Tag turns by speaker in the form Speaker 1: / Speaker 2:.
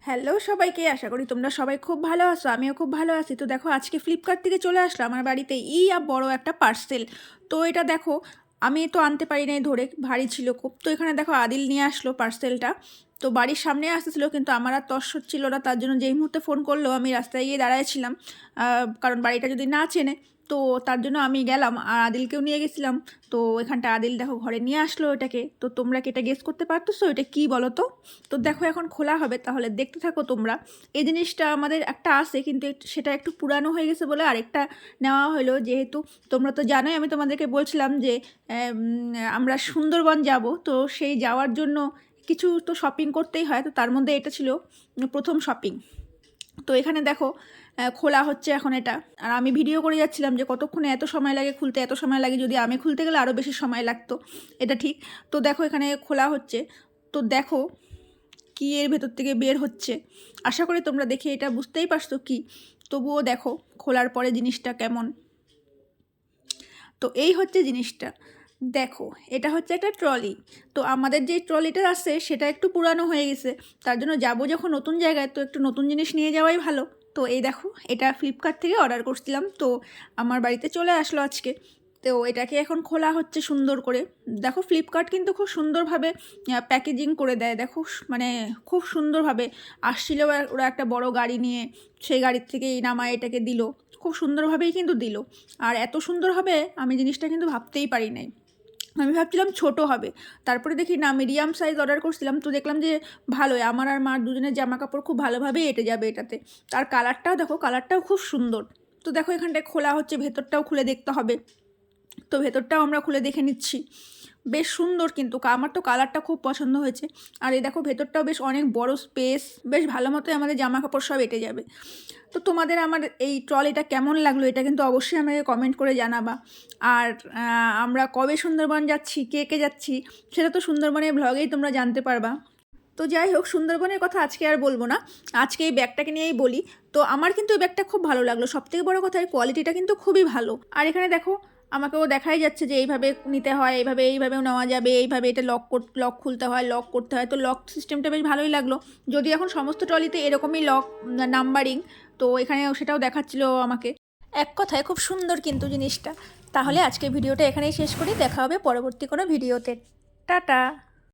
Speaker 1: Hello সবাইকে, আশা করি তোমরা সবাই খুব ভালো আছো। আমিও খুব ভালো আছি। তো দেখো, আজকে ফ্লিপকার্ট থেকে চলে আসলো আমার বাড়িতে বড় একটা পার্সেল। তো এটা দেখো, আমি তো আনতে পারি নাই, ধরে ভারী ছিল খুব। তো এখানে দেখো আদিল নিয়ে আসলো পার্সেলটা। তো বাড়ির সামনে আসতেছিল, কিন্তু আমার আর তর্স হচ্ছিল না। তার জন্য যেই মুহূর্তে ফোন করলো আমি রাস্তায় গিয়ে দাঁড়াইছিলাম, কারণ বাড়িটা যদি না চেনে, তো তার জন্য আমি গেলাম আর আদিলকেও নিয়ে গেছিলাম। তো এখানটা আদিল দেখো ঘরে নিয়ে আসলো এটাকে। তো তোমরা কি এটা গেস করতে পারতেছো এটা কি বলো তো? তো দেখো এখন খোলা হবে, তাহলে দেখতে থাকো তোমরা। এই জিনিসটা আমাদের একটা আছে, কিন্তু সেটা একটু পুরানো হয়ে গেছে বলে আরেকটা নেওয়া হলো। যেহেতু তোমরা তো জানোই, আমি তোমাদেরকে বলছিলাম যে আমরা সুন্দরবন যাব। তো সেই যাওয়ার জন্য কিছু তো শপিং করতেই হয়, তো তার মধ্যে এটা ছিল প্রথম শপিং। তো এখানে দেখো খোলা হচ্ছে এখন এটা। আর আমি ভিডিও করে যাচ্ছিলাম যে কতক্ষণে এত সময় লাগে খুলতে, এত সময় লাগে, যদি আমি খুলতে গেলে আরও বেশি সময় লাগতো, এটা ঠিক। তো দেখো এখানে খোলা হচ্ছে। তো দেখো কি এর ভেতর থেকে বের হচ্ছে। আশা করি তোমরা দেখে এটা বুঝতেই পারছো কি। তবুও দেখো খোলার পরে জিনিসটা কেমন। তো এই হচ্ছে জিনিসটা। দেখো, এটা হচ্ছে একটা ট্রলি। তো আমাদের যে ট্রলিটা আছে সেটা একটু পুরানো হয়ে গেছে। তার জন্য যাবো যখন নতুন জায়গায়, তো একটু নতুন জিনিস নিয়ে যাওয়াই ভালো। তো এই দেখো, এটা ফ্লিপকার্ট থেকে অর্ডার করছিলাম, তো আমার বাড়িতে চলে আসলো আজকে। তো এটাকে এখন খোলা হচ্ছে সুন্দর করে। দেখো, ফ্লিপকার্ট কিন্তু খুব সুন্দরভাবে প্যাকেজিং করে দেয়। দেখো মানে খুব সুন্দরভাবে আসছিল ওরা একটা বড় গাড়ি নিয়ে, সেই গাড়ির থেকেই নামায় এটাকে দিল। খুব সুন্দরভাবেই কিন্তু দিল। আর এত সুন্দর হবে আমি জিনিসটা কিন্তু ভাবতেই পারি নাই। আমি ভাবছিলাম ছোট হবে, তারপরে দেখি না, মিডিয়াম সাইজ অর্ডার করছিলাম। তো দেখলাম যে ভালোই, আমার আর মার দুজনের জামা কাপড় খুব ভালোভাবেই এঁটে যাবে এটাতে। তার কালারটাও দেখো, কালারটাও খুব সুন্দর। তো দেখো এখানটায় খোলা হচ্ছে, ভেতরটাও খুলে দেখতে হবে। তো ভেতরটাও আমরা খুলে দেখে নিচ্ছি। বেশ সুন্দর, কিন্তু আমার তো কালারটা খুব পছন্দ হয়েছে। আর এই দেখো, ভেতরটাও বেশ অনেক বড় স্পেস, বেশ ভালো মতোই আমাদের জামা কাপড় সব এঁটে যাবে। তো তোমাদের আমার এই ট্রলিটা কেমন লাগলো এটা কিন্তু অবশ্যই আমাকে কমেন্ট করে জানাবা। আর আমরা কবে সুন্দরবন যাচ্ছি, কে কে যাচ্ছি, সেটা তো সুন্দরবনের ব্লগেই তোমরা জানতে পারবা। তো যাই হোক, সুন্দরবনের কথা আজকে আর বলবো না, আজকে এই ব্যাগটাকে নিয়েই বলি। তো আমার কিন্তু এই ব্যাগটা খুব ভালো লাগলো। সবথেকে বড় কথা, এর কোয়ালিটিটা কিন্তু খুবই ভালো। আর এখানে দেখো, আমাকেও দেখাই যাচ্ছে যে এইভাবে নিতে হয়, এইভাবেও নেওয়া যাবে, এইভাবে এটা লক খুলতে হয়, লক করতে হয়। তো লক সিস্টেমটা বেশ ভালোই লাগলো। যদি এখন সমস্ত ট্রলিতে এরকমই লক নাম্বারিং, তো এখানে সেটাও দেখাচ্ছিল আমাকে। এক কথায় খুব সুন্দর কিন্তু জিনিসটা। তাহলে আজকে ভিডিওটা এখানেই শেষ করি, দেখা হবে পরবর্তী কোনো ভিডিওতে। টাটা।